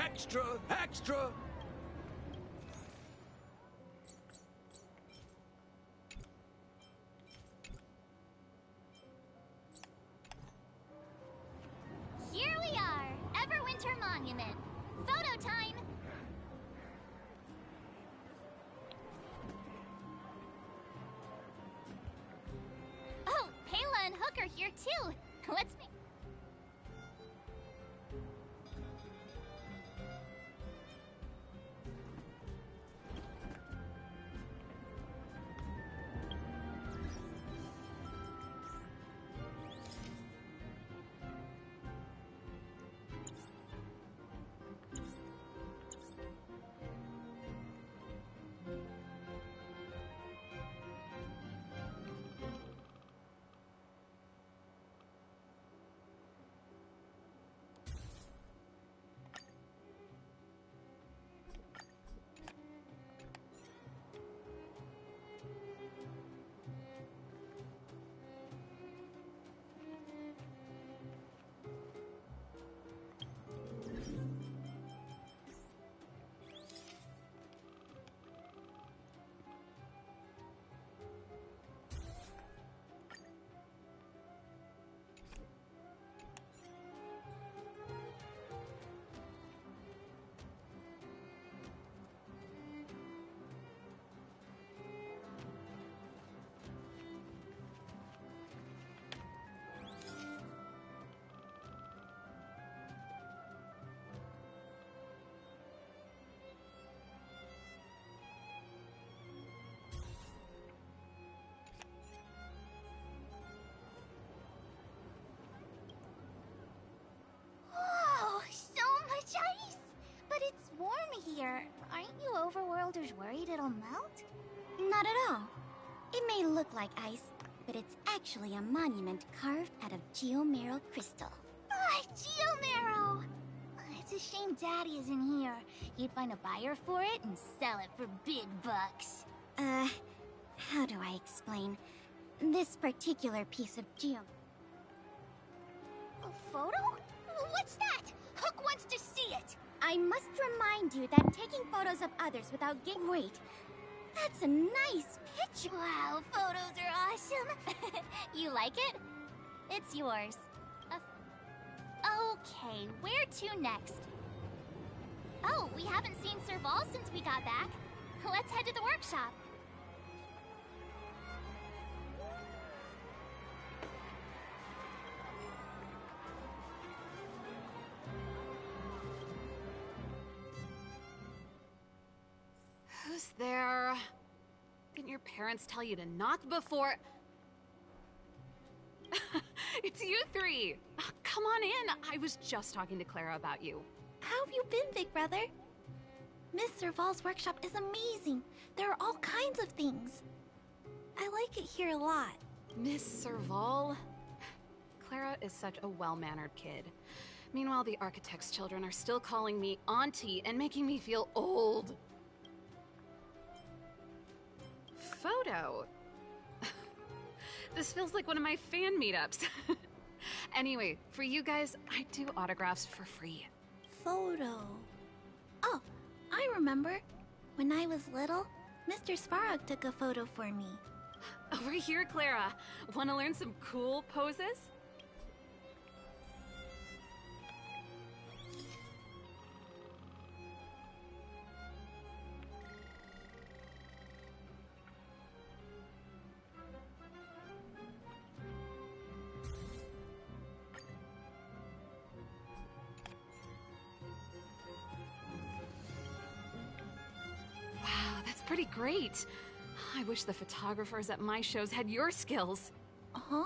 Extra! Extra! Here we are, Everwinter Monument. Photo time! Oh, Payla and Hook are here too. Let's make... Whoa, so much ice! But it's warm here. Aren't you overworlders worried it'll melt? Not at all. It may look like ice, but it's actually a monument carved out of geomerald crystal. Ah, Geomarrow! It's a shame Daddy isn't here. He'd find a buyer for it and sell it for big bucks. How do I explain? This particular piece of A photo? What's that? Hook wants to see it! I must remind you that taking photos of others without Wait, that's a nice picture! Wow, photos are awesome! You like it? It's yours. Okay, where to next? Oh, we haven't seen Serval since we got back. Let's head to the workshop. Who's there? Didn't your parents tell you to knock before... It's you three! Oh, come on in! I was just talking to Clara about you. How have you been, big brother? Miss Serval's workshop is amazing. There are all kinds of things. I like it here a lot. Miss Serval? Clara is such a well-mannered kid. Meanwhile, the architect's children are still calling me auntie and making me feel old. Photo? This feels like one of my fan meetups. Anyway, for you guys, I do autographs for free. Photo. Oh, I remember. When I was little, Mr. Svarog took a photo for me. Over here, Clara. Want to learn some cool poses? Pretty great. I wish the photographers at my shows had your skills. Huh?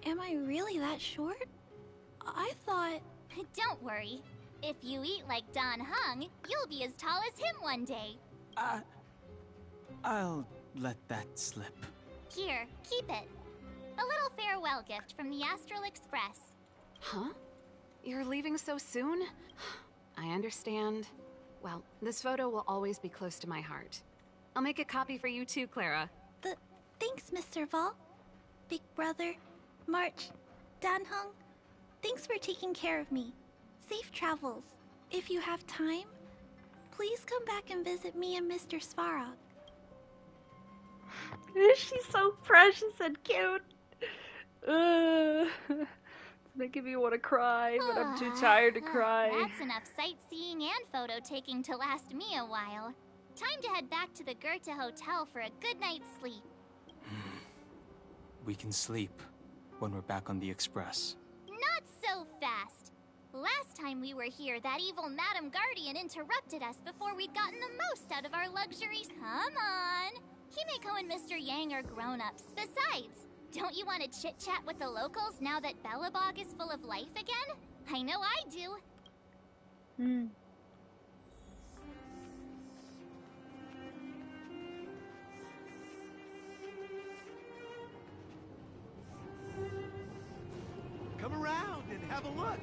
Am I really that short? I thought... Don't worry. If you eat like Don Hung, you'll be as tall as him one day. I'll let that slip. Here, keep it. A little farewell gift from the Astral Express. Huh? You're leaving so soon? I understand. Well, this photo will always be close to my heart. I'll make a copy for you too, Clara. Thanks, Mr. Val. Big brother, March, Dan Hung, thanks for taking care of me. Safe travels. If you have time, please come back and visit me and Mr. Svarog. She's so precious and cute. It's making me want to cry, but I'm too tired to cry. That's enough sightseeing and photo taking to last me a while. Time to head back to the Goethe Hotel for a good night's sleep. We can sleep when we're back on the express. Not so fast. Last time we were here, that evil Madam Guardian interrupted us before we'd gotten the most out of our luxuries. Come on! Himeko and Mr. Yang are grown-ups. Besides, don't you want to chit-chat with the locals now that Belobog is full of life again? I know I do. Come around and have a look.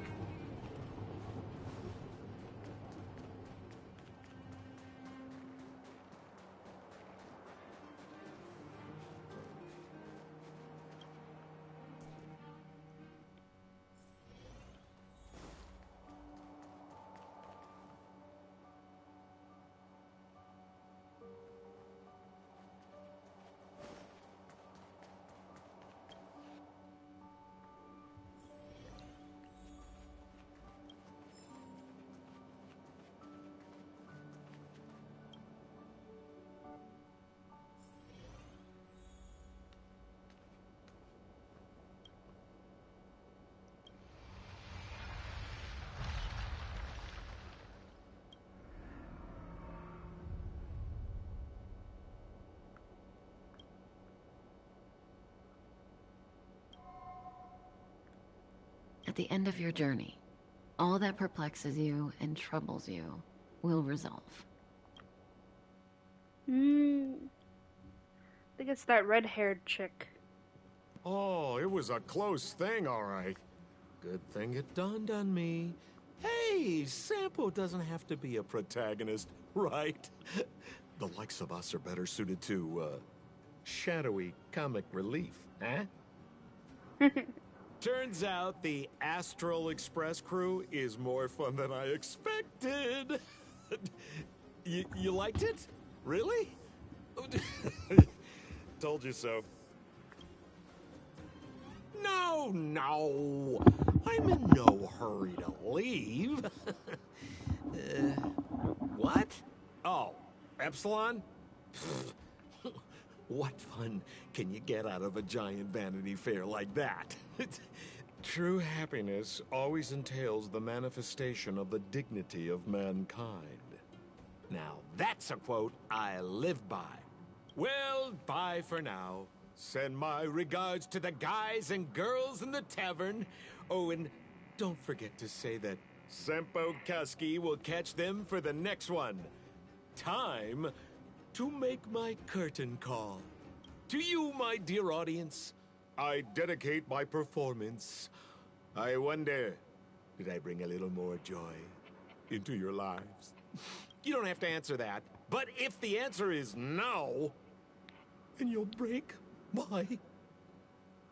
At the end of your journey, all that perplexes you and troubles you will resolve. I think it's that red-haired chick. Oh, it was a close thing, all right. Good thing it dawned on me. Hey, Sampo doesn't have to be a protagonist, right? The likes of us are better suited to, shadowy comic relief, huh? Turns out the Astral Express crew is more fun than I expected. You liked it? Really? Told you so. No. I'm in no hurry to leave. What? Oh, Epsilon? What fun can you get out of a giant Vanity Fair like that? True happiness always entails the manifestation of the dignity of mankind. Now, that's a quote I live by. Well, bye for now. Send my regards to the guys and girls in the tavern. Oh, and don't forget to say that Sempo Kaski will catch them for the next one. Time to make my curtain call. To you, my dear audience, I dedicate my performance. I wonder, did I bring a little more joy into your lives? You don't have to answer that, but if the answer is no, then you'll break my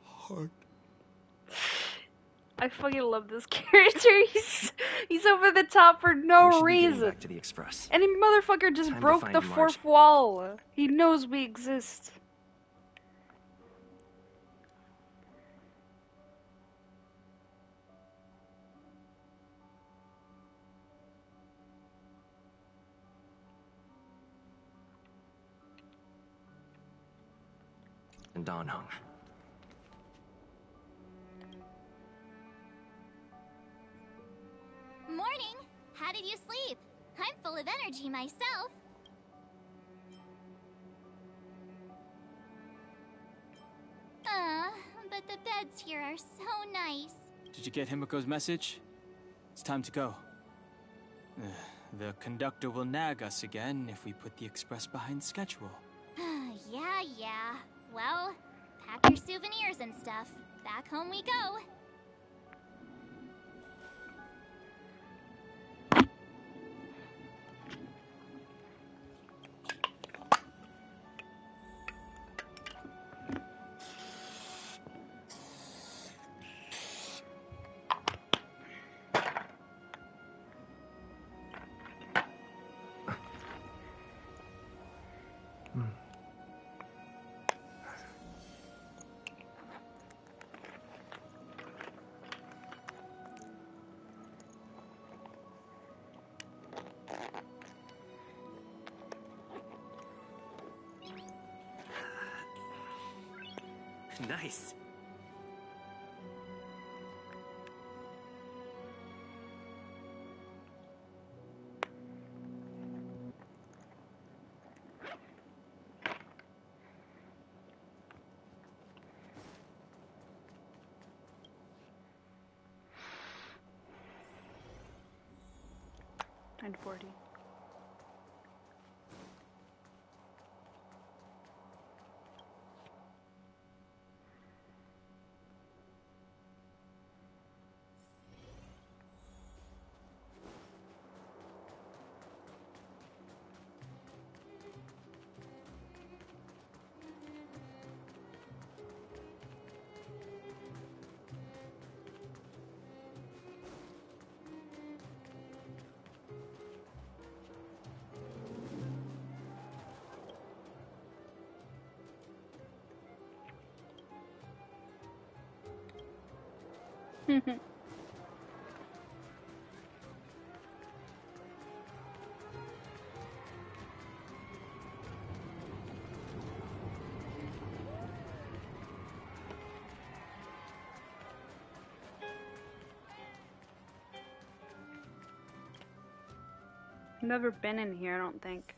heart. I fucking love this character. He's over the top for no reason. Back to the express. And the motherfucker just broke the fourth wall. He knows we exist. And Dawn hung. Morning! How did you sleep? I'm full of energy myself. But the beds here are so nice. Did you get Himiko's message? It's time to go. The conductor will nag us again if we put the express behind schedule. Yeah. Well, pack your souvenirs and stuff. Back home we go. Nice. And 40. Never been in here, I don't think.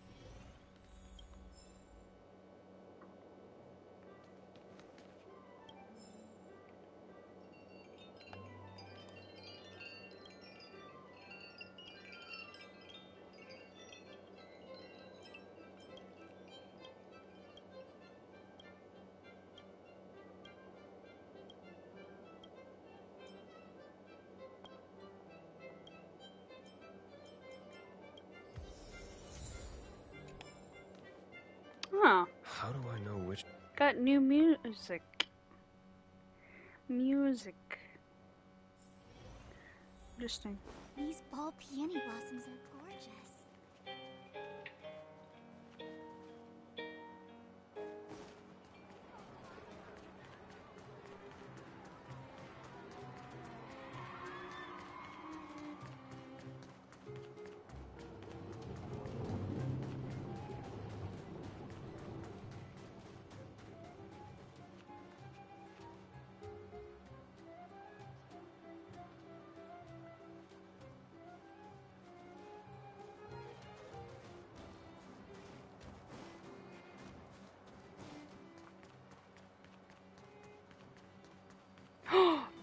Huh. How do I know which? Got new music. Music. Interesting. These ball peony blossoms are gorgeous.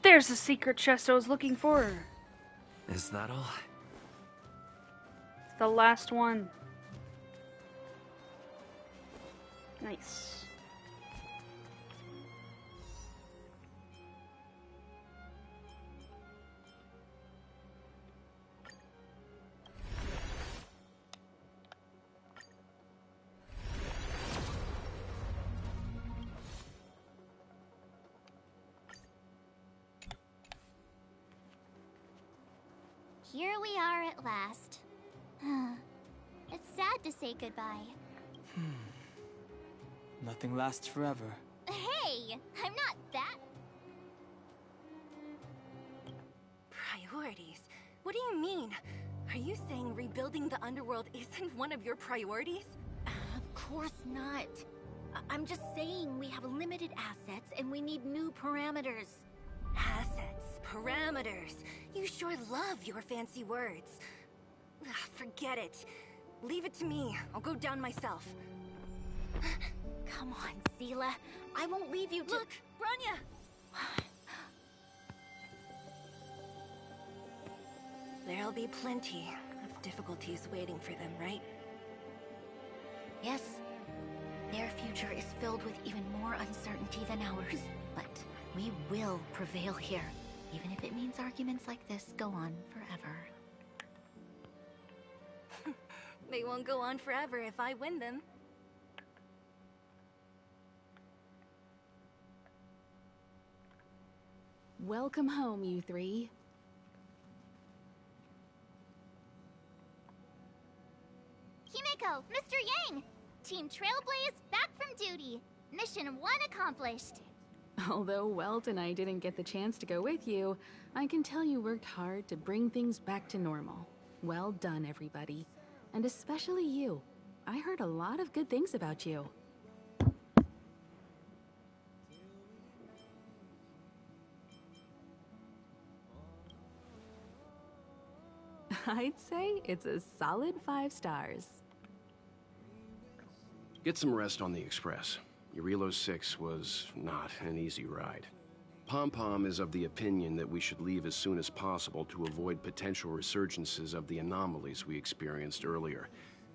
There's the secret chest I was looking for. Is that all? It's the last one. Nice. Here we are at last. It's sad to say goodbye. Nothing lasts forever. Hey, I'm not that. Priorities? What do you mean? Are you saying rebuilding the underworld isn't one of your priorities? Of course not. I'm just saying we have limited assets and we need new parameters. Assets, parameters. You sure love your fancy words. Ugh, forget it. Leave it to me. I'll go down myself. Come on, Seela. I won't leave you to— Look, Branya! There'll be plenty of difficulties waiting for them, right? Yes. Their future is filled with even more uncertainty than ours. But we will prevail here, even if it means arguments like this go on forever. They won't go on forever if I win them. Welcome home, you three. Himeko, Mr. Yang! Team Trailblaze back from duty. Mission 1 accomplished. Although Welt and I didn't get the chance to go with you, I can tell you worked hard to bring things back to normal. Well done, everybody. And especially you. I heard a lot of good things about you. I'd say it's a solid 5 stars. Get some rest on the Express. Eurilo 6 was not an easy ride. Pom-Pom is of the opinion that we should leave as soon as possible to avoid potential resurgences of the anomalies we experienced earlier.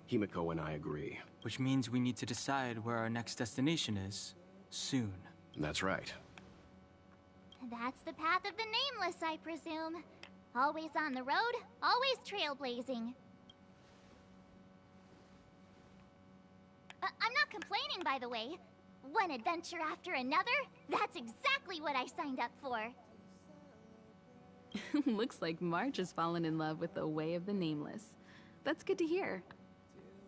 Himiko and I agree. Which means we need to decide where our next destination is, soon. That's right. That's the path of the Nameless, I presume. Always on the road, always trailblazing. I'm not complaining, by the way. One adventure after another, that's exactly what I signed up for. Looks like March has fallen in love with the way of the Nameless. That's good to hear.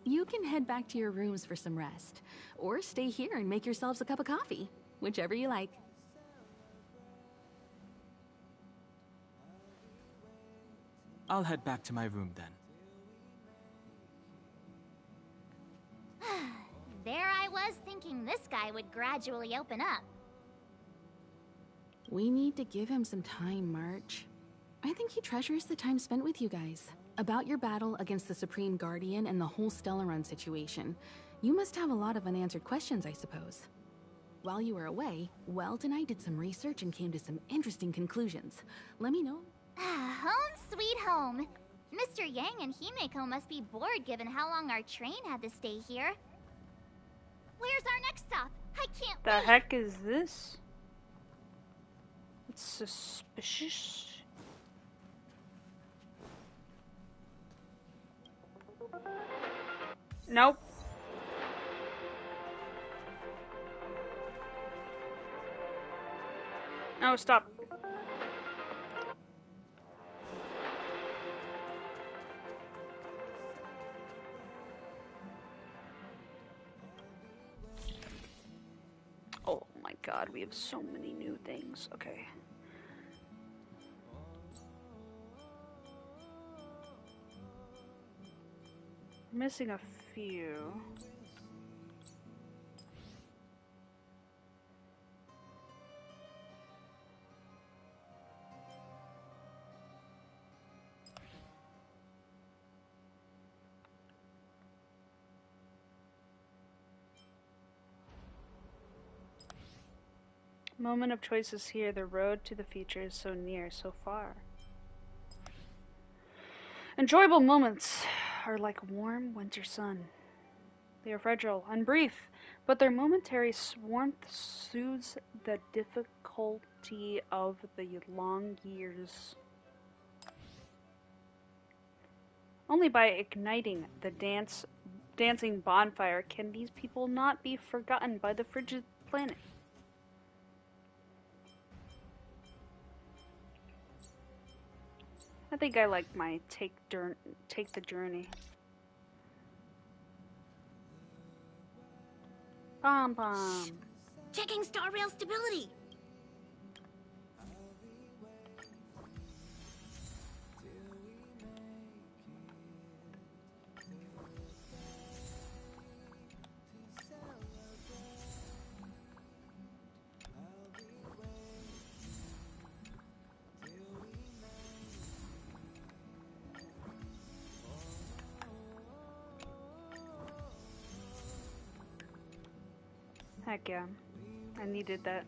You can head back to your rooms for some rest, or stay here and make yourselves a cup of coffee, whichever you like. I'll head back to my room then. There I was thinking this guy would gradually open up. We need to give him some time, March. I think he treasures the time spent with you guys. About your battle against the Supreme Guardian and the whole Stellaron situation, you must have a lot of unanswered questions, I suppose. While you were away, Weld and I did some research and came to some interesting conclusions. Let me know. Home sweet home. Mr. Yang and Himeko must be bored given how long our train had to stay here. Where's our next stop? I can't wait. The heck is this? It's suspicious. Nope. No, stop. Oh my god, we have so many new things. Okay. Missing a few. Moment of choice is here. The road to the future is so near, so far. Enjoyable moments are like warm winter sun. They are fragile and brief, but their momentary warmth soothes the difficulty of the long years. Only by igniting the dancing bonfire can these people not be forgotten by the frigid planet. I think I like my take the journey. Bomb. Checking star rail stability. Heck yeah. I needed that.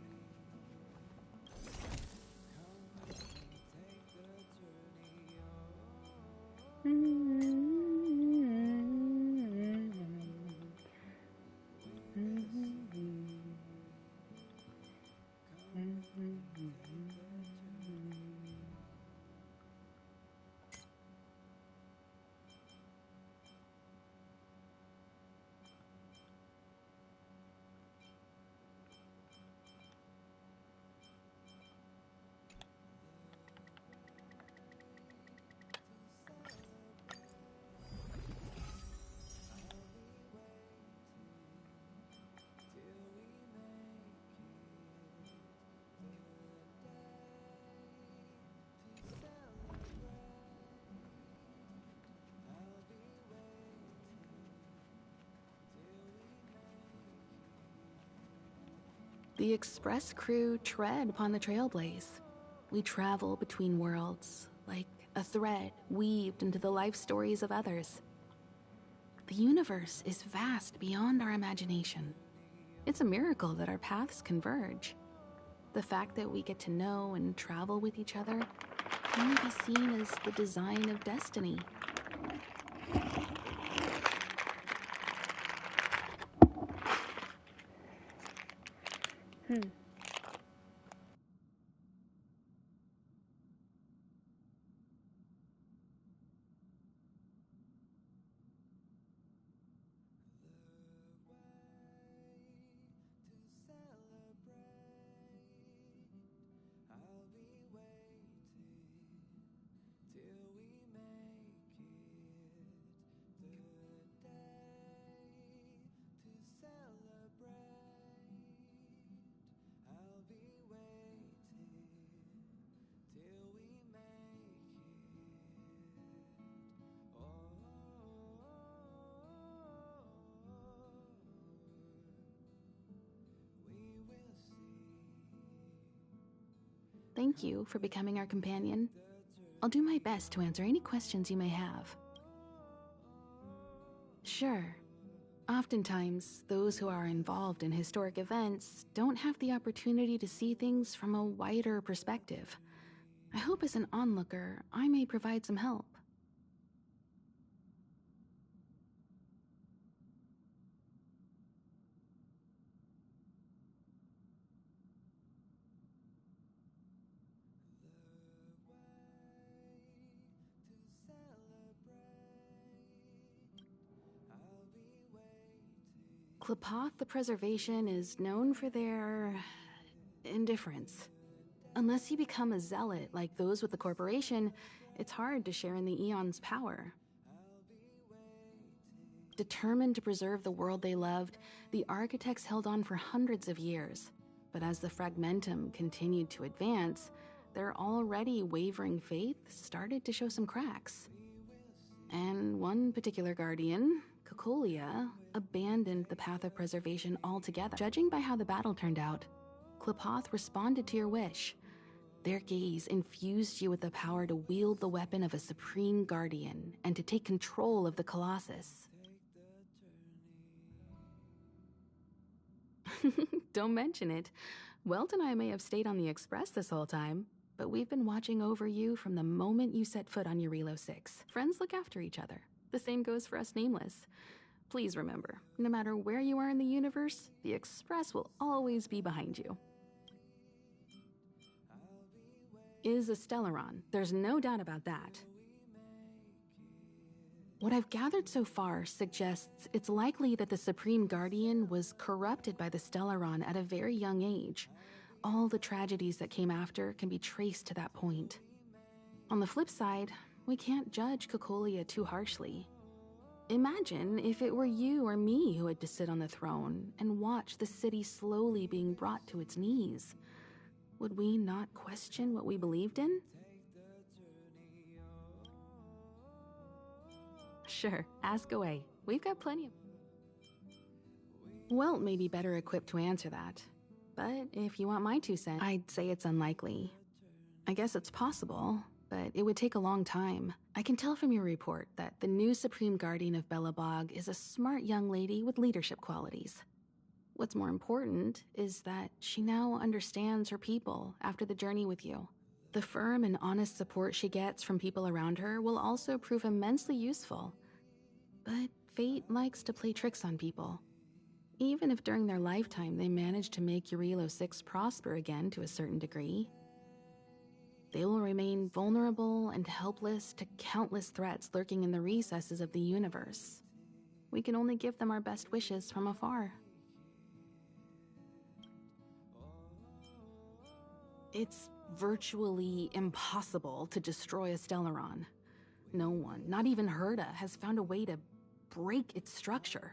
The Express crew tread upon the trailblaze. We travel between worlds, like a a thread weaved into the life stories of others. The universe is vast beyond our imagination. It's a miracle that our paths converge. The fact that we get to know and travel with each other can only be seen as the design of destiny. Thank you for becoming our companion. I'll do my best to answer any questions you may have. Sure. Oftentimes, those who are involved in historic events don't have the opportunity to see things from a wider perspective. I hope as an onlooker, I may provide some help. Qlipoth the Preservation is known for their indifference. Unless you become a zealot like those with the corporation, it's hard to share in the Aeon's power. Determined to preserve the world they loved, the architects held on for hundreds of years. But as the Fragmentum continued to advance, their already wavering faith started to show some cracks. And one particular guardian, Cocolia, abandoned the path of preservation altogether. Judging by how the battle turned out, Qlipoth responded to your wish. Their gaze infused you with the power to wield the weapon of a supreme guardian and to take control of the Colossus. Don't mention it. Welt and I may have stayed on the Express this whole time, but we've been watching over you from the moment you set foot on Eurilo 6. Friends look after each other. The same goes for us Nameless. Please remember, no matter where you are in the universe, the Express will always be behind you. Is a Stellaron. There's no doubt about that. What I've gathered so far suggests it's likely that the Supreme Guardian was corrupted by the Stellaron at a very young age. All the tragedies that came after can be traced to that point. On the flip side, we can't judge Cocolia too harshly. Imagine if it were you or me who had to sit on the throne and watch the city slowly being brought to its knees. Would we not question what we believed in? Sure, ask away. We've got plenty of... Welt may be better equipped to answer that. But if you want my 2 cents, I'd say it's unlikely. I guess it's possible, but it would take a long time. I can tell from your report that the new Supreme Guardian of Belobog is a smart young lady with leadership qualities. What's more important is that she now understands her people after the journey with you. The firm and honest support she gets from people around her will also prove immensely useful. But fate likes to play tricks on people. Even if during their lifetime they manage to make Eurilo 6 prosper again to a certain degree, they will remain vulnerable and helpless to countless threats lurking in the recesses of the universe. We can only give them our best wishes from afar. It's virtually impossible to destroy a Stellaron. No one, not even Herda, has found a way to break its structure.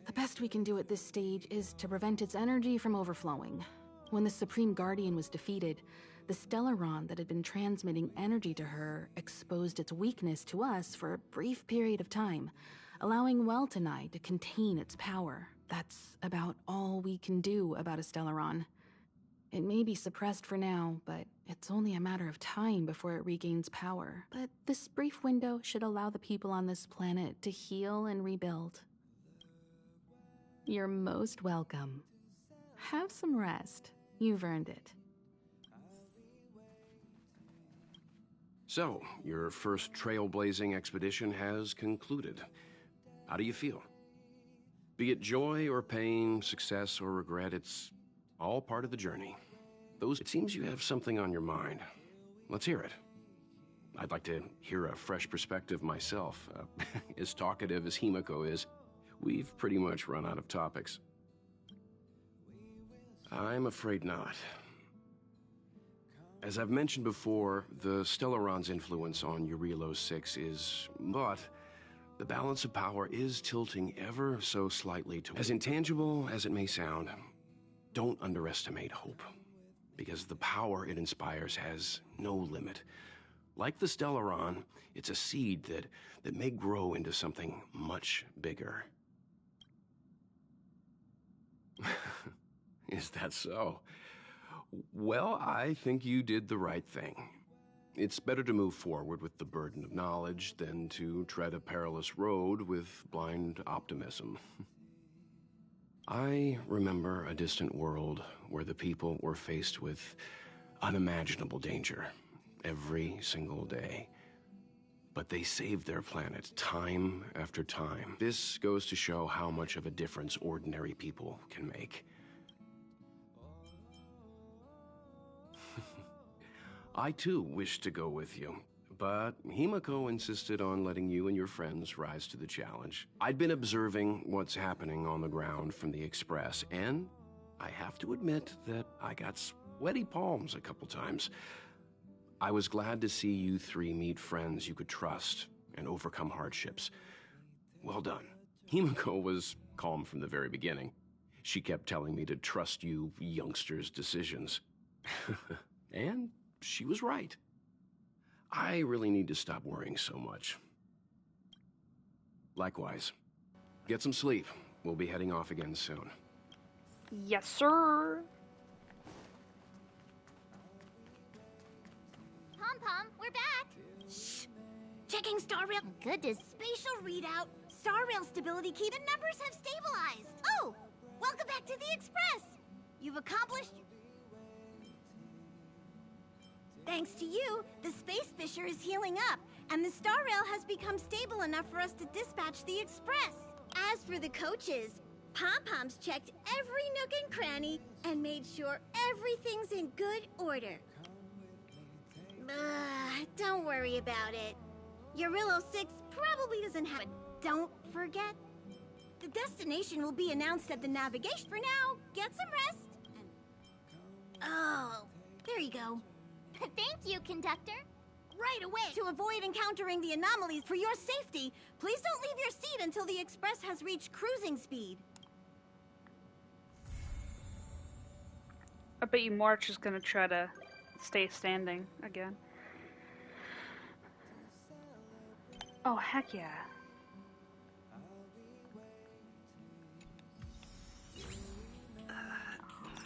The best we can do at this stage is to prevent its energy from overflowing. When the Supreme Guardian was defeated, the Stellaron that had been transmitting energy to her exposed its weakness to us for a brief period of time, allowing Welt and I to contain its power. That's about all we can do about a Stellaron. It may be suppressed for now, but It's only a matter of time before it regains power, but this brief window should allow the people on this planet to heal and rebuild. You're most welcome. Have some rest. You've earned it. So, your first trailblazing expedition has concluded. How do you feel? Be it joy or pain, success or regret, it's all part of the journey. It seems you have something on your mind. Let's hear it. I'd like to hear a fresh perspective myself. As talkative as Himiko is, we've pretty much run out of topics. I'm afraid not. As I've mentioned before, the Stellaron's influence on Eurilo 6 is... but the balance of power is tilting ever so slightly to... As intangible as it may sound, don't underestimate hope. Because the power it inspires has no limit. Like the Stellaron, it's a seed that may grow into something much bigger. Is that so? Well, I think you did the right thing. It's better to move forward with the burden of knowledge than to tread a perilous road with blind optimism. I remember a distant world where the people were faced with unimaginable danger every single day. But they saved their planet time after time. This goes to show how much of a difference ordinary people can make. I too wish to go with you, but Himiko insisted on letting you and your friends rise to the challenge. I'd been observing what's happening on the ground from the Express, and I have to admit that I got sweaty palms a couple times. I was glad to see you three meet friends you could trust and overcome hardships. Well done. Himiko was calm from the very beginning. She kept telling me to trust you youngsters' decisions. And she was right. I really need to stop worrying so much. Likewise. Get some sleep. We'll be heading off again soon. Yes, sir. Pom-Pom, we're back. Shh. Checking star rail. Good to... Spatial readout. Star rail stability key. The numbers have stabilized. Oh, welcome back to the Express. You've accomplished... Thanks to you, the space fissure is healing up, and the star rail has become stable enough for us to dispatch the Express. As for the coaches, Pom-Pom's checked every nook and cranny and made sure everything's in good order. Don't worry about it. Eurilo 6 probably doesn't have... But don't forget, the destination will be announced at the navigation. For now, get some rest. Oh, there you go. Thank you, conductor. Right away! To avoid encountering the anomalies for your safety, please don't leave your seat until the Express has reached cruising speed. I bet you March is gonna try to stay standing again. Oh, heck yeah.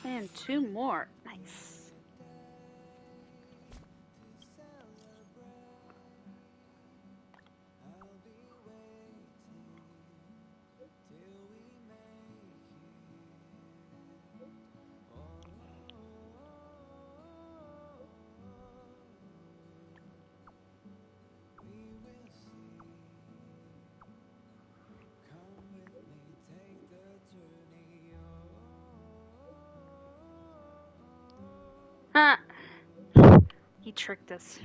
And 2 more. Nice. He tricked us.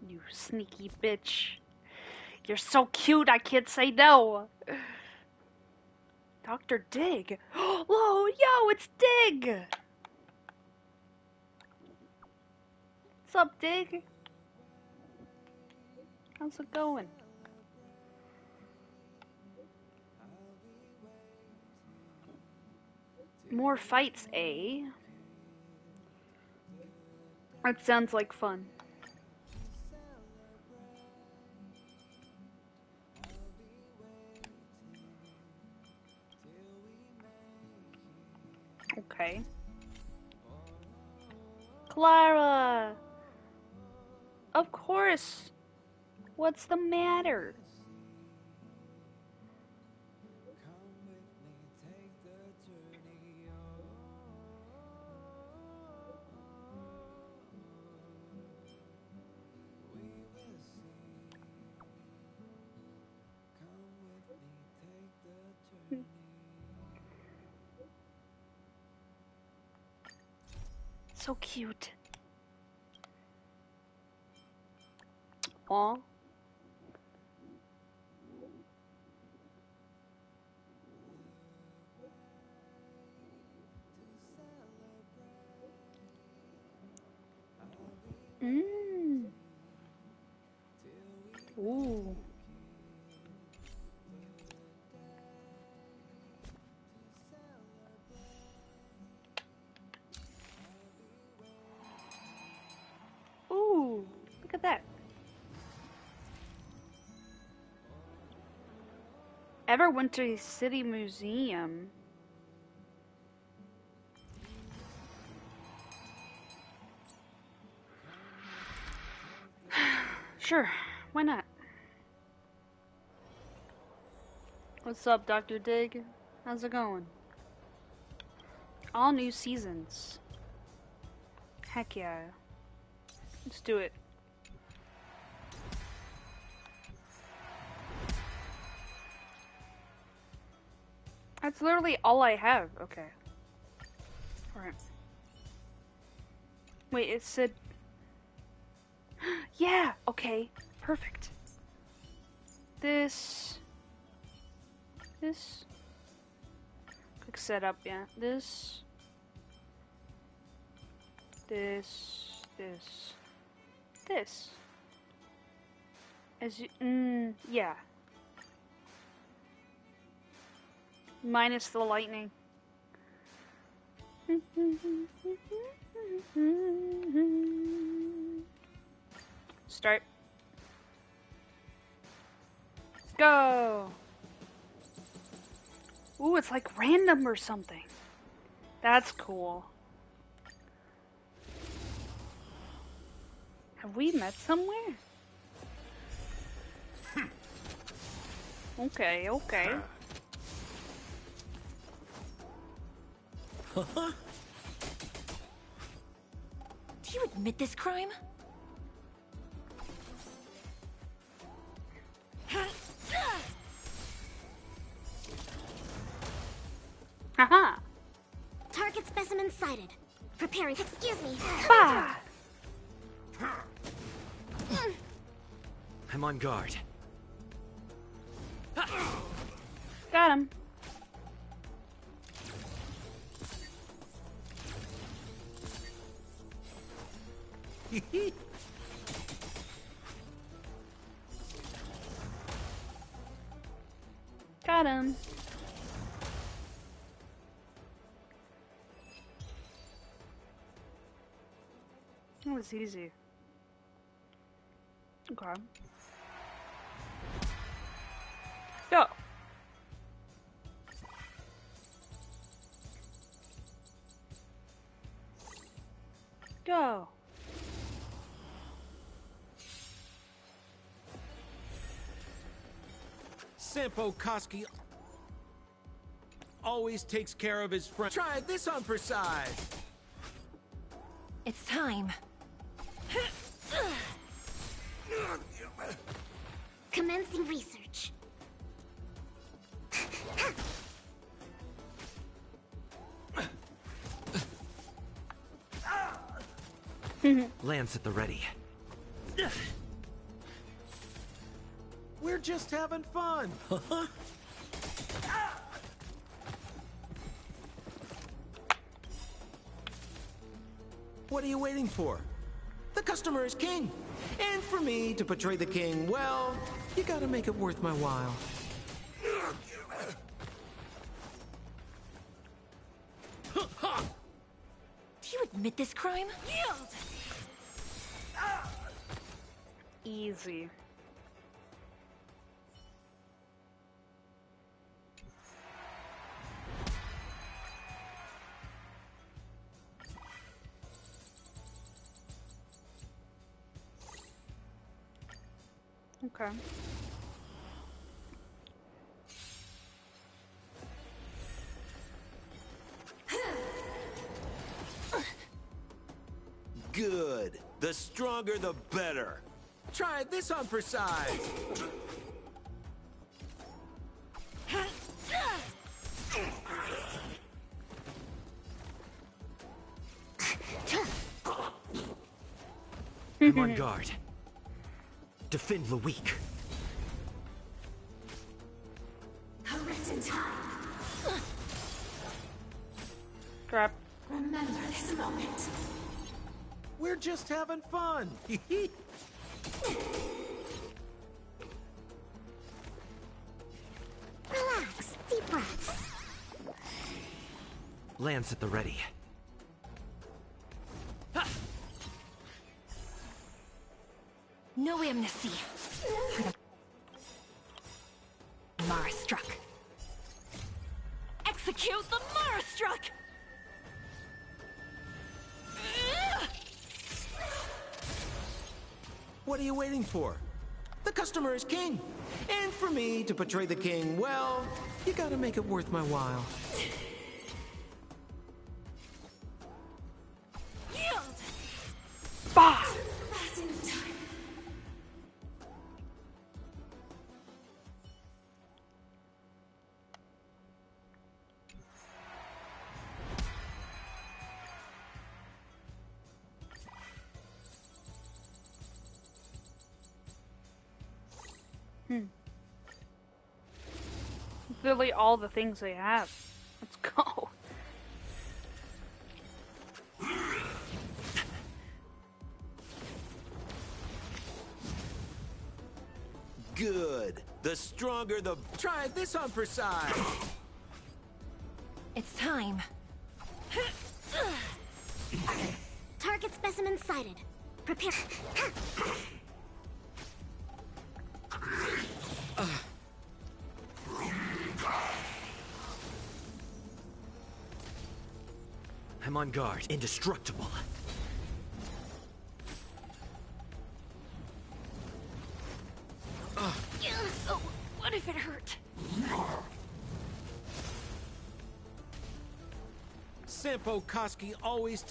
You sneaky bitch. You're so cute, I can't say no. Dr. Dig. Whoa, yo, it's Dig. What's up, Dig? How's it going? More fights, eh? That sounds like fun. Okay. Clara! Of course! What's the matter? So cute. Aw. Mmm. Ooh. Ooh. Look at that. Ever went to a city museum? Sure, why not? What's up, Dr. Dig? How's it going? All new seasons. Heck yeah. Let's do it. That's literally all I have. Okay. Alright. Wait, it said... Yeah! Okay. Perfect. This... Quick setup, yeah. This... As you... yeah. Minus the lightning. Start. Go! Ooh, it's like random or something. That's cool. Have we met somewhere? Okay, okay. Do you admit this crime? Haha! Target specimen sighted. Preparing. Excuse me. Bah! I'm on guard. Got him. Got him. That was easy. Okay. Go. Go. Sampo Koski always takes care of his friend. Try this on for size. It's time. Commencing research. Lance at the ready. We're just having fun. What are you waiting for? The customer is king. And for me to portray the king, well, you gotta make it worth my while. Do you admit this crime? Yield! Easy. Okay. Good. The stronger, the better. Try this on for size. I'm on guard. Defend the weak. Crap. Remember this moment. We're just having fun. Relax, deep breaths. Lance at the ready. No amnesty. Mara struck. Execute the Mara struck! What are you waiting for? The customer is king. And for me to portray the king, well, you gotta make it worth my while. Yield! Bah! Last in time. Literally all the things they have. Let's go. Good. The stronger, the... Try this on for size. It's time. Target specimen sighted. Prepare. I'm on guard. Indestructible. Oh, what if it hurt? Sampo Koski always...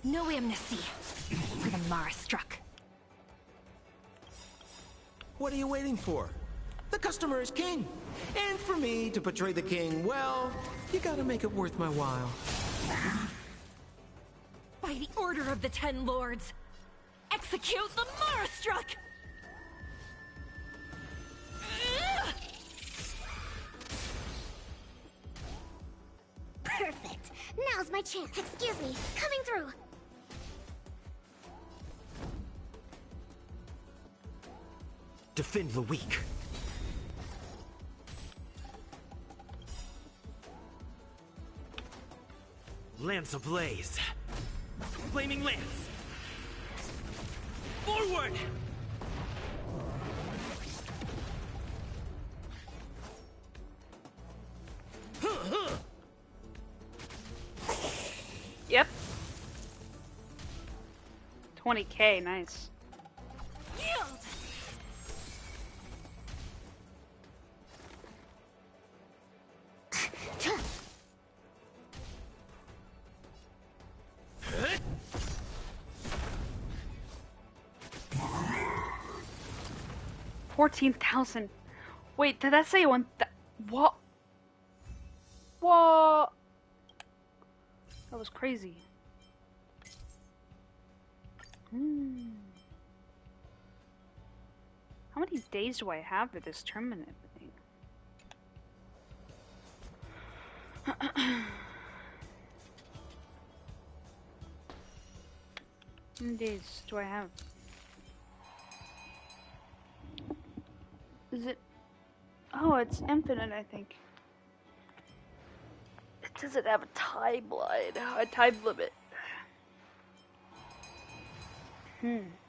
No amnesty for the Mara struck. What are you waiting for? The customer is king. And for me to portray the king, well, you gotta make it worth my while. By the order of the Ten Lords, execute the Mara struck! Perfect. Now's my chance. Excuse me. Coming through. Defend the weak. Lance ablaze. Flaming lance. Forward! Yep. 20K, nice. Yield! $14,000. Wait, did that say what? What? That was crazy. How many days do I have for this tournament thing? How many days do I have? Is it? Oh, it's infinite, I think. It doesn't have a time limit.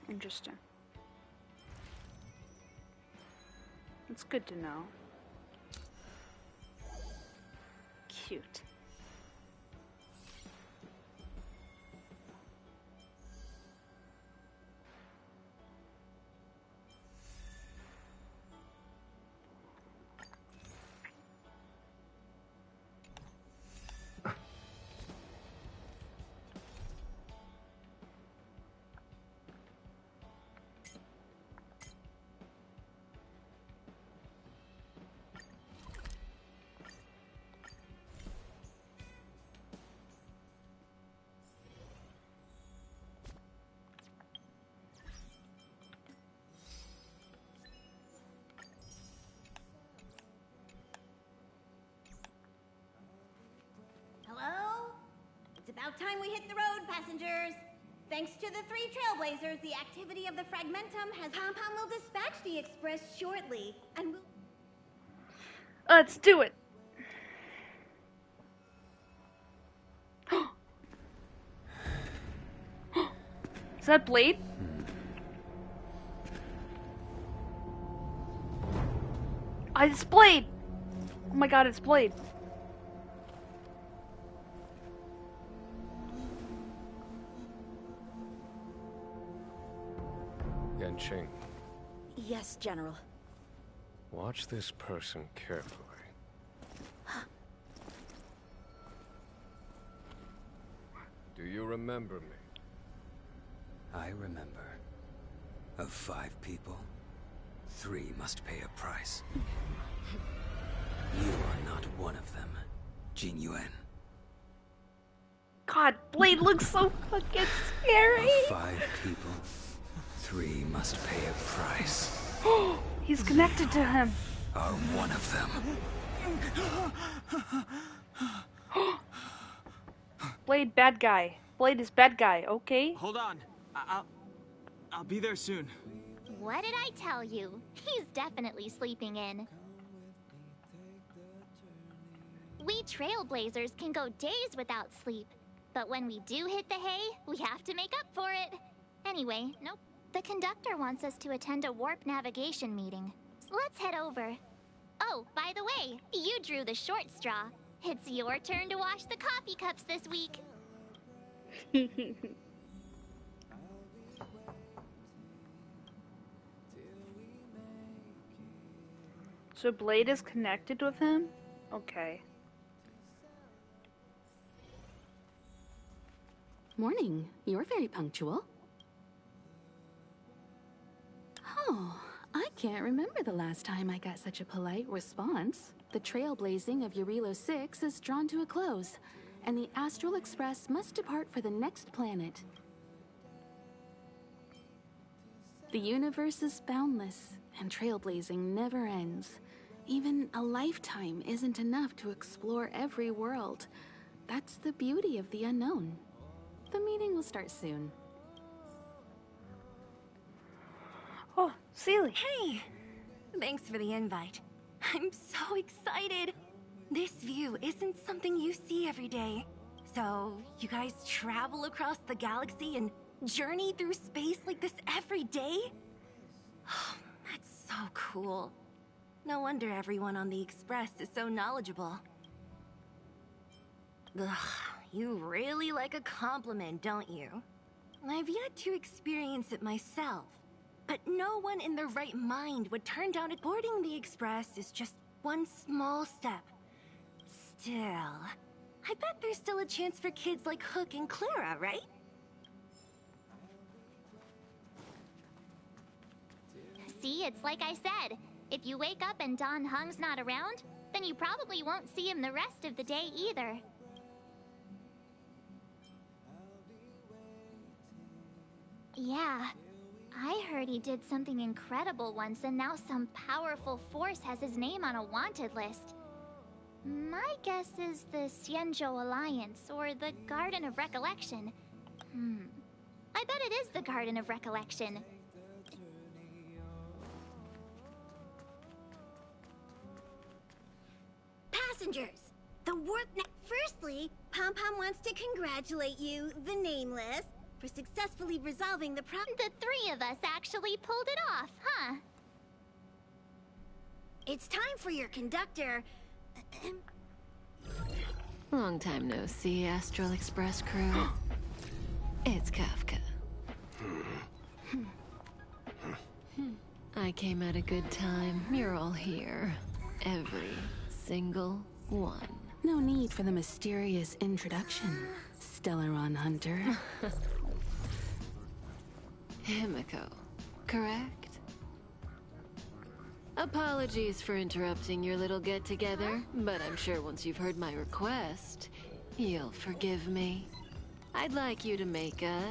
Interesting. It's good to know. Cute. About time we hit the road, passengers. Thanks to the 3 trailblazers, the activity of the Fragmentum has... Pom-Pom will dispatch the Express shortly, and will... Let's do it! Is that Blade? It's Blade! Oh my god, it's Blade. Genshin, Yes, General. watch this person carefully. Do you remember me? I remember. Of 5 people, 3 must pay a price. You are not one of them, Jin Yuan. God, Blade looks so fucking scary! Of 5 people, 3 must pay a price. He's connected to him. Are one of them. Blade, bad guy. Blade is bad guy, okay? Hold on. I'll be there soon. What did I tell you? He's definitely sleeping in. We trailblazers can go days without sleep. But when we do hit the hay, we have to make up for it. Anyway, nope. The conductor wants us to attend a warp navigation meeting. So let's head over. Oh, by the way, you drew the short straw. It's your turn to wash the coffee cups this week. So Blade is connected with him? Okay. Morning. You're very punctual. Oh, I can't remember the last time I got such a polite response. The trailblazing of Eurilo 6 is drawn to a close, and the Astral Express must depart for the next planet. The universe is boundless, and trailblazing never ends. Even a lifetime isn't enough to explore every world. That's the beauty of the unknown. The meeting will start soon. Oh, Seely. Hey! Thanks for the invite. I'm so excited! This view isn't something you see every day. So, you guys travel across the galaxy and journey through space like this every day? Oh, that's so cool. No wonder everyone on the Express is so knowledgeable. Ugh, you really like a compliment, don't you? I've yet to experience it myself. But no one in their right mind would turn down it. Boarding the Express is just one small step. Still, I bet there's still a chance for kids like Hook and Clara, right? See, it's like I said. If you wake up and Don Hung's not around, then you probably won't see him the rest of the day either. Yeah, I heard he did something incredible once, and now some powerful force has his name on a wanted list. My guess is the Xianzhou Alliance, or the Garden of Recollection. I bet it is the Garden of Recollection. Passengers, the warp Firstly, Pom-Pom wants to congratulate you, the Nameless, for successfully resolving the problem. The 3 of us actually pulled it off, huh? It's time for your conductor. Long time no see, Astral Express crew. It's Kafka. I came at a good time. You're all here. Every single one. No need for the mysterious introduction, Stellaron Hunter. Himiko, correct? Apologies for interrupting your little get-together, but I'm sure once you've heard my request, you'll forgive me. I'd like you to make a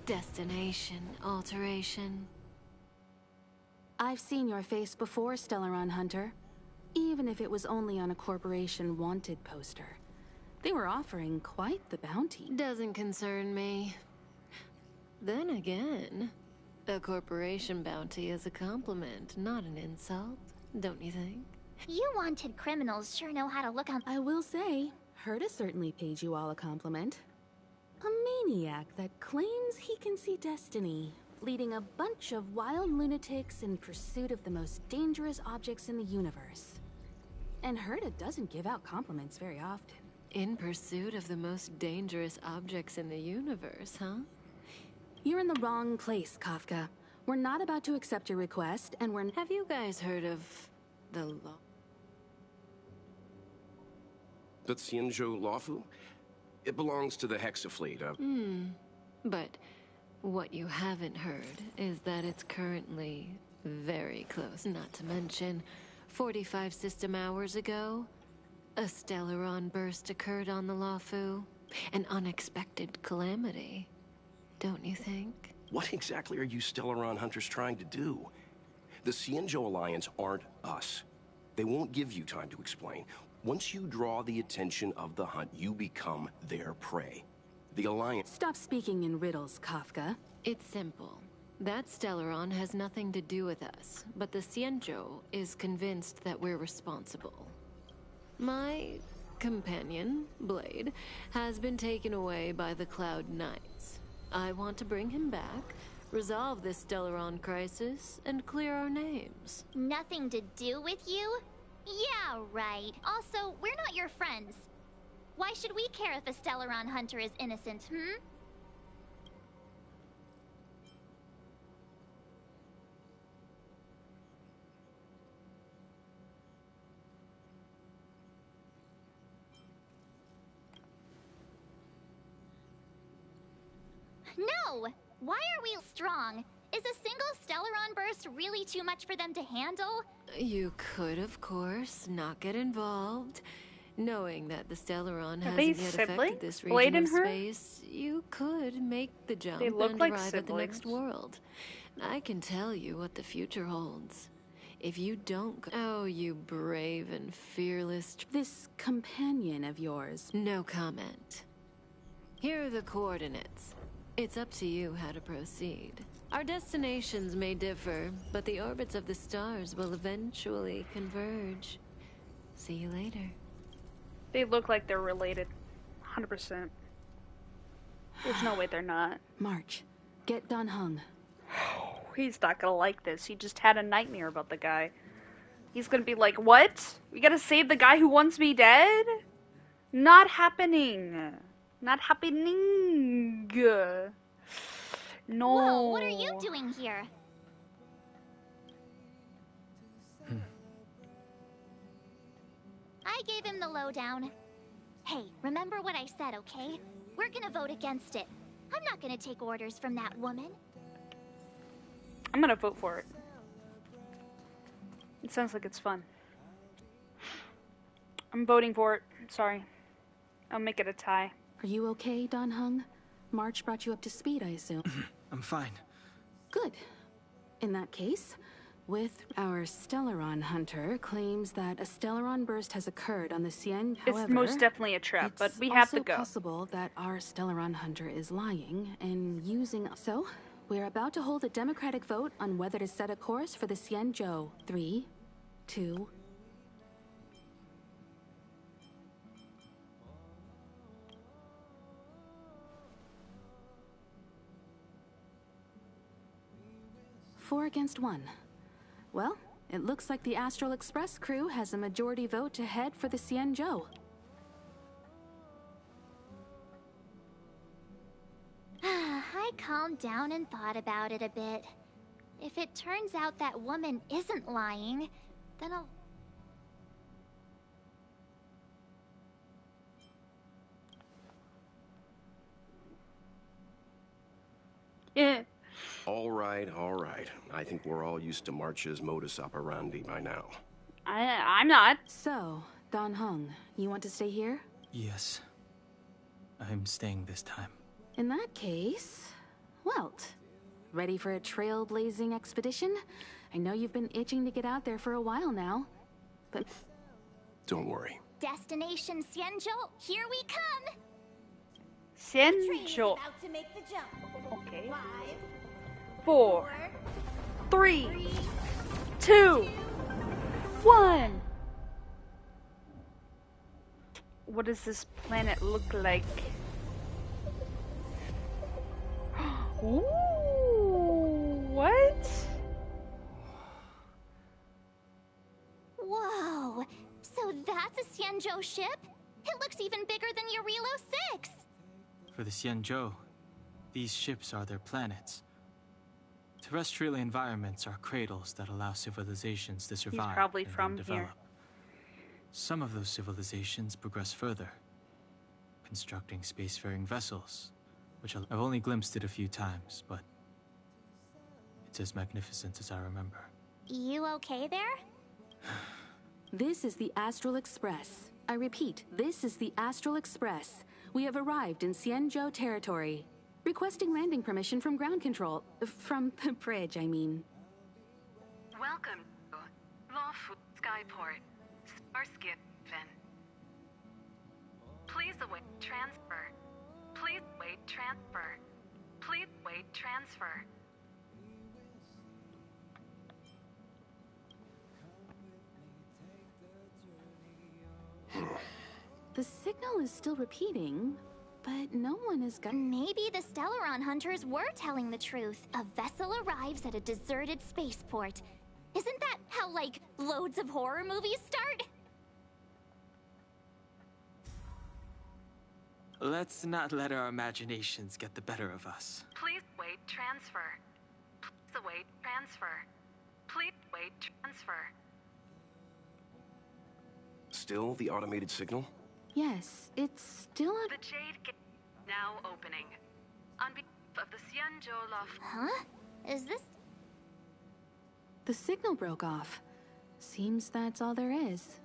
destination alteration. I've seen your face before, Stellaron Hunter. Even if it was only on a corporation wanted poster. They were offering quite the bounty. Doesn't concern me. Then again, a corporation bounty is a compliment, not an insult, don't you think? You wanted criminals sure know how to look on. I will say, Herta certainly paid you all a compliment. A maniac that claims he can see destiny, leading a bunch of wild lunatics in pursuit of the most dangerous objects in the universe. And Herta doesn't give out compliments very often. In pursuit of the most dangerous objects in the universe, huh? You're in the wrong place, Kafka. We're not about to accept your request, and we're... Have you guys heard of the law? The Xianzhou Lawfu? It belongs to the Hexafleet. But what you haven't heard is that it's currently very close. Not to mention, 45 system hours ago, a Stellaron burst occurred on the Lawfu. An unexpected calamity, don't you think? What exactly are you Stellaron hunters trying to do? The Xianzhou Alliance aren't us. They won't give you time to explain. Once you draw the attention of the hunt, you become their prey. The Alliance... Stop speaking in riddles, Kafka. It's simple. That Stellaron has nothing to do with us, but the Xianzhou is convinced that we're responsible. My companion, Blade, has been taken away by the Cloud Knights. I want to bring him back, resolve this Stellaron crisis, and clear our names. Nothing to do with you? Yeah, right. Also, we're not your friends. Why should we care if a Stellaron hunter is innocent, No! Why are we strong? Is a single Stellaron burst really too much for them to handle? You could, of course, not get involved. Knowing that the Stellaron Are hasn't they yet affected siblings? this Blade region and of her? space, you could make the jump They look and like arrive at the next siblings. world. I can tell you what the future holds. If you don't go— Oh, you brave and fearless— This companion of yours. No comment. Here are the coordinates. It's up to you how to proceed. Our destinations may differ, but the orbits of the stars will eventually converge. See you later. They look like they're related. 100%. There's no way they're not. March, get Dan Heng. He's not gonna like this. He just had a nightmare about the guy. He's gonna be like, what? We gotta save the guy who wants me dead? Not happening. Not happening. No. Whoa, what are you doing here? I gave him the lowdown. Hey, remember what I said, okay? We're gonna vote against it. I'm not gonna take orders from that woman. I'm gonna vote for it. It sounds like it's fun. I'm voting for it. Sorry. I'll make it a tie. Are you okay, Dan Heng? March brought you up to speed, I assume. I'm fine. Good. In that case, with our Stellaron hunter claims that a Stellaron burst has occurred on the Xian. It's However, most definitely a trap, but we have to go. It's also possible that our Stellaron hunter is lying and using. So, we're about to hold a democratic vote on whether to set a course for the Xianzhou. 3, 2. Four against 1. Well, it looks like the Astral Express crew has a majority vote to head for the Xianzhou. I calmed down and thought about it a bit. If it turns out that woman isn't lying, then I'll... Yeah. All right, all right. I think we're all used to March's modus operandi by now. I'm not. So, Dan Heng, you want to stay here? Yes. I'm staying this time. In that case, Welt, ready for a trailblazing expedition? I know you've been itching to get out there for a while now, but... Don't worry. Destination Xianzhou, here we come! Xianzhou. About to make the jump. Okay. 5, 4, 3, 2, 1. What does this planet look like? Ooh, what? Whoa! So that's a Xianzhou ship? It looks even bigger than Eurilo 6! For the Xianzhou, these ships are their planets. Terrestrial environments are cradles that allow civilizations to survive. He's probably and from develop. here. Some of those civilizations progress further, constructing spacefaring vessels, which I've only glimpsed it a few times, but it's as magnificent as I remember. You okay there? This is the Astral Express. I repeat, this is the Astral Express. We have arrived in Xianzhou territory. Requesting landing permission from ground control. From the bridge, I mean. Welcome to Lawfu Skyport, Starskin. Please await transfer. Please wait transfer. Please wait transfer. The signal is still repeating, but no one has got... Maybe the Stellaron hunters were telling the truth. A vessel arrives at a deserted spaceport. Isn't that how, like, loads of horror movies start? Let's not let our imaginations get the better of us. Please wait transfer. Please await transfer. Please wait transfer. Still the automated signal? Yes, it's still a... The Jade Gate now opening. On behalf of the Xianzhou Lawfu... Huh? Is this... The signal broke off. Seems that's all there is.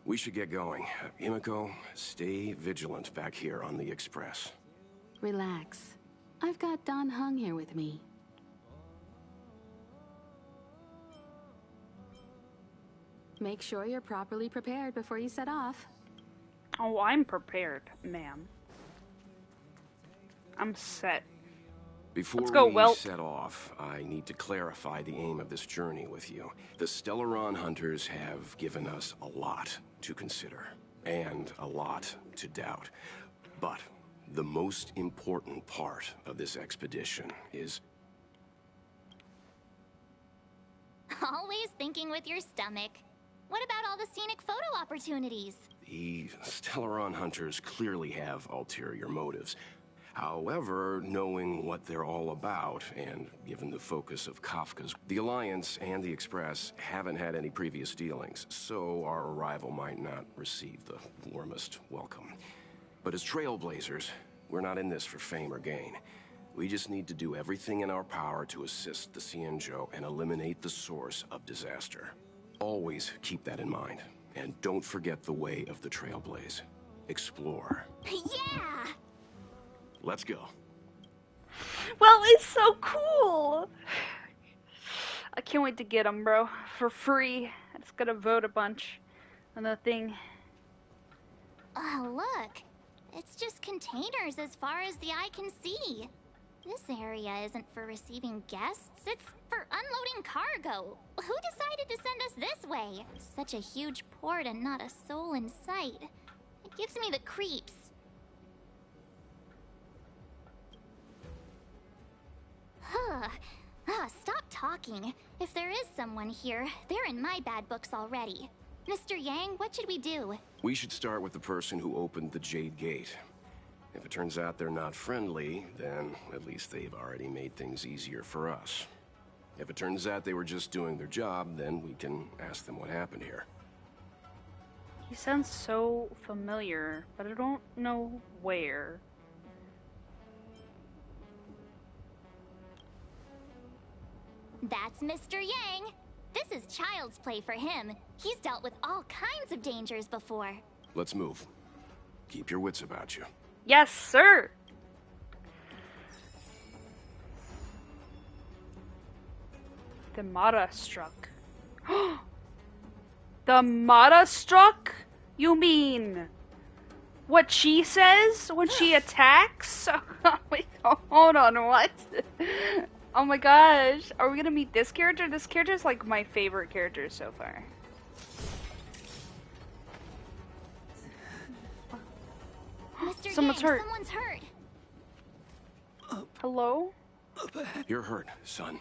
We should get going. Himiko, stay vigilant back here on the Express. Relax. I've got Don Hung here with me. Make sure you're properly prepared before you set off. Oh, I'm prepared, ma'am. I'm set. Before Let's go, we Welt. set off, I need to clarify the aim of this journey with you. The Stellaron hunters have given us a lot to consider, and a lot to doubt. But the most important part of this expedition is... Always thinking with your stomach. What about all the scenic photo opportunities? The Stellaron hunters clearly have ulterior motives. However, knowing what they're all about, and given the focus of Kafka's, the Alliance and the Express haven't had any previous dealings, so our arrival might not receive the warmest welcome. But as trailblazers, we're not in this for fame or gain. We just need to do everything in our power to assist the Xianzhou and eliminate the source of disaster. Always keep that in mind, and don't forget the way of the Trailblaze. Explore. Yeah! Let's go. Well, it's so cool! I can't wait to get them, bro. For free. I'm just gonna vote a bunch on the thing. Oh, look. It's just containers as far as the eye can see. This area isn't for receiving guests, it's for unloading cargo. Who decided to send us this way? Such a huge port and not a soul in sight. It gives me the creeps. Stop talking. If there is someone here, they're in my bad books already. Mr. Yang, what should we do? We should start with the person who opened the Jade Gate. If it turns out they're not friendly, then at least they've already made things easier for us. If it turns out they were just doing their job, then we can ask them what happened here. He sounds so familiar, but I don't know where. That's Mr. Yang. This is child's play for him. He's dealt with all kinds of dangers before. Let's move. Keep your wits about you. Yes, sir! The Mara struck. The Mata struck? You mean what she says when she attacks? Wait, hold on, what? Oh my gosh. Are we gonna meet this character? This character is like my favorite character so far. Mr. Someone's Yang, hurt. someone's hurt. Hello? You're hurt, son.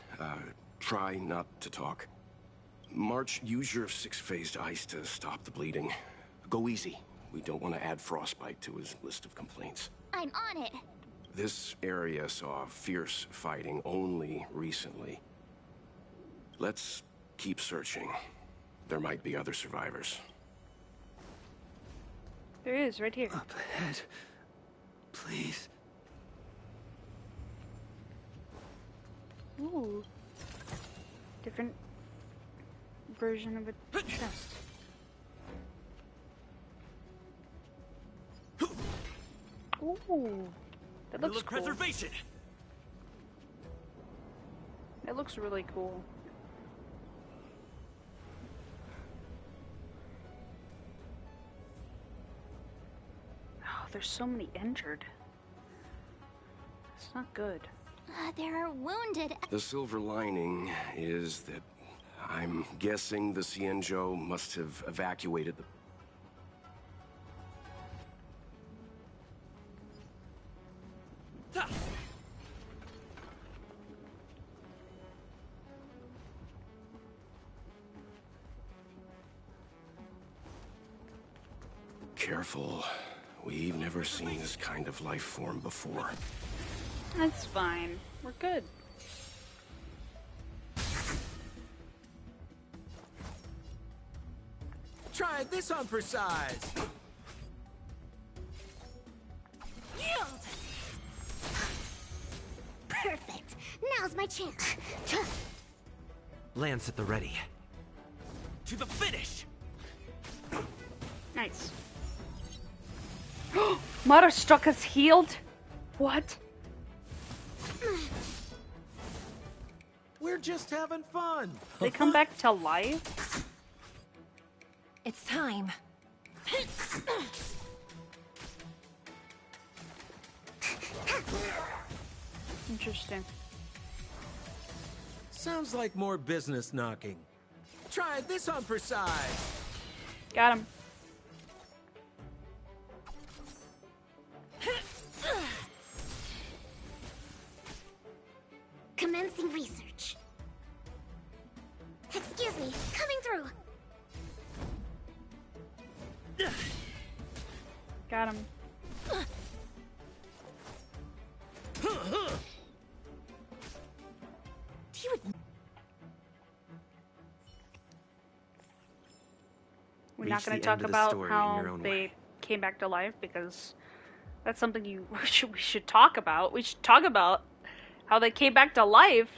Try not to talk. March, use your six-phased ice to stop the bleeding. Go easy. We don't want to add frostbite to his list of complaints. I'm on it. This area saw fierce fighting only recently. Let's keep searching. There might be other survivors. There is, right here. Up ahead. Please. Ooh. Different version of a chest. Ooh. That looks cool. Preservation. That looks really cool. Oh, there's so many injured. It's not good. There are wounded. The silver lining is that I'm guessing the Xianzhou must have evacuated the... Careful. We've never seen this kind of life form before. That's fine. We're good. Try this on for size. Yield! Perfect. Now's my chance. Lance at the ready. To the finish! Nice. Mata struck us healed? What? We're just having fun. They come back to life? It's time. Interesting. Sounds like more business knocking. Try this on for size. Got him. Commencing research. Excuse me, coming through. Got him. We're not going to talk about how they came back to life because that's something we should talk about. We should talk about how they came back to life